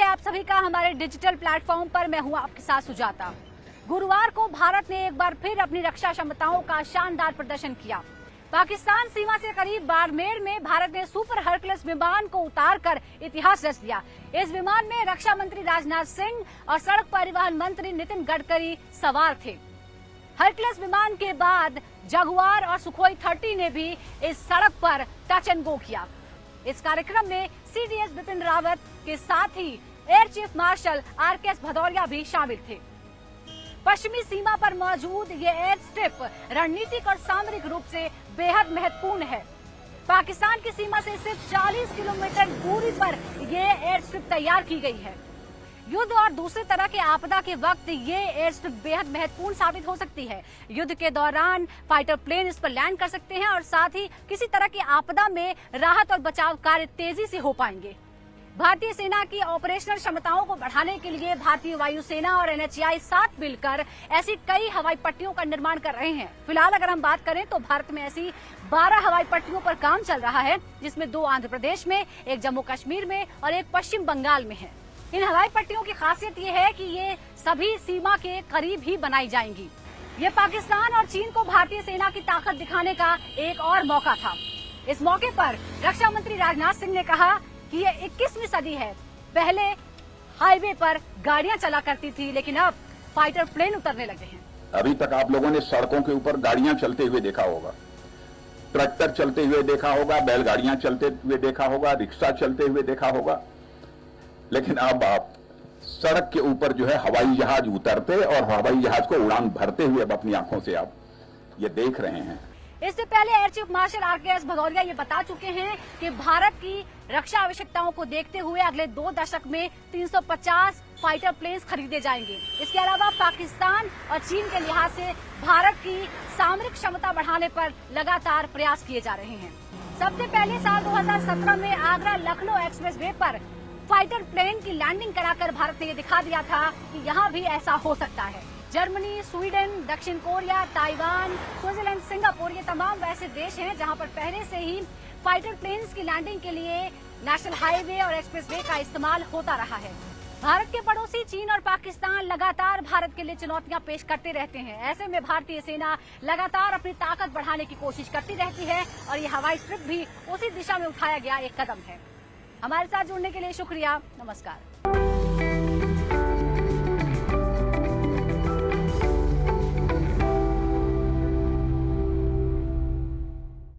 है आप सभी का हमारे डिजिटल प्लेटफॉर्म पर। मैं हूं आपके साथ सुजाता। गुरुवार को भारत ने एक बार फिर अपनी रक्षा क्षमताओं का शानदार प्रदर्शन किया। पाकिस्तान सीमा से करीब बाड़मेर में भारत ने सुपर हरकुलस विमान को उतारकर इतिहास रच दिया। इस विमान में रक्षा मंत्री राजनाथ सिंह और सड़क परिवहन मंत्री नितिन गडकरी सवार थे। हरकुलस विमान के बाद जगुआर और सुखोई 30 ने भी इस सड़क पर टच एंड गो किया। इस कार्यक्रम में सीडीएस बिपिन रावत के साथ ही air chief marshal RKS Bhadauria भी शामिल थे। पश्चिमी सीमा पर मौजूद ये एयर स्ट्रिप रणनीतिक और सामरिक रूप से बेहद महत्वपूर्ण है। पाकिस्तान की सीमा से सिर्फ 40 किलोमीटर दूरी पर ये एयर स्ट्रिप तैयार की गई है। युद्ध और दूसरी तरह के आपदा के वक्त ये एयर स्ट्रिप बेहद महत्वपूर्ण साबित हो सकती है। युद्ध के दौरान फाइटर प्लेन इस पर लैंड कर सकते हैं और साथ ही किसी तरह की आपदा में राहत और बचाव कार्य तेजी से हो पाएंगे। भारतीय सेना की ऑपरेशनल क्षमताओं को बढ़ाने के लिए भारतीय वायुसेना और एनएचएआई साथ मिलकर ऐसी कई हवाई पट्टियों का निर्माण कर रहे हैं। फिलहाल अगर हम बात करें तो भारत में ऐसी 12 हवाई पट्टियों पर काम चल रहा है, जिसमें 2 आंध्र प्रदेश में, एक जम्मू कश्मीर में और एक पश्चिम बंगाल में है। इन हवाई पट्टियों की खासियत ये है कि ये सभी सीमा के करीब ही बनाई जाएंगी। ये पाकिस्तान और चीन को भारतीय सेना की ताकत दिखाने का एक और मौका था। इस मौके पर रक्षा मंत्री राजनाथ सिंह ने कहा कि ये 21वीं सदी है। पहले हाईवे पर गाड़ियां चला करती थी, लेकिन अब फाइटर प्लेन उतरने लगे हैं। अभी तक आप लोगों ने सड़कों के ऊपर गाड़ियां चलते हुए देखा होगा, ट्रैक्टर चलते हुए देखा होगा, बैलगाड़ियां चलते हुए देखा होगा, रिक्शा चलते हुए देखा होगा, लेकिन अब आप सड़क के ऊपर जो है हवाई जहाज उतरते और हवाई जहाज को उड़ान भरते हुए अब अपनी आंखों से आप ये देख रहे हैं। इससे पहले air chief marshal RKS Bhadauria ये बता चुके हैं कि भारत की रक्षा आवश्यकताओं को देखते हुए अगले 2 दशक में 350 फाइटर प्लेन्स खरीदे जाएंगे। इसके अलावा पाकिस्तान और चीन के लिहाज से भारत की सामरिक क्षमता बढ़ाने पर लगातार प्रयास किए जा रहे हैं। सबसे पहले साल 2017 में आगरा लखनऊ एक्सप्रेस वे पर फाइटर प्लेन की लैंडिंग कराकर भारत ने ये दिखा दिया था कि यहाँ भी ऐसा हो सकता है। जर्मनी, स्वीडन, दक्षिण कोरिया, ताइवान, स्विट्जरलैंड, सिंगापुर ये तमाम वैसे देश हैं जहां पर पहले से ही फाइटर प्लेन्स की लैंडिंग के लिए नेशनल हाईवे और एक्सप्रेसवे का इस्तेमाल होता रहा है। भारत के पड़ोसी चीन और पाकिस्तान लगातार भारत के लिए चुनौतियां पेश करते रहते हैं। ऐसे में भारतीय सेना लगातार अपनी ताकत बढ़ाने की कोशिश करती रहती है और ये हवाई स्ट्रिप भी उसी दिशा में उठाया गया एक कदम है। हमारे साथ जुड़ने के लिए शुक्रिया। नमस्कार।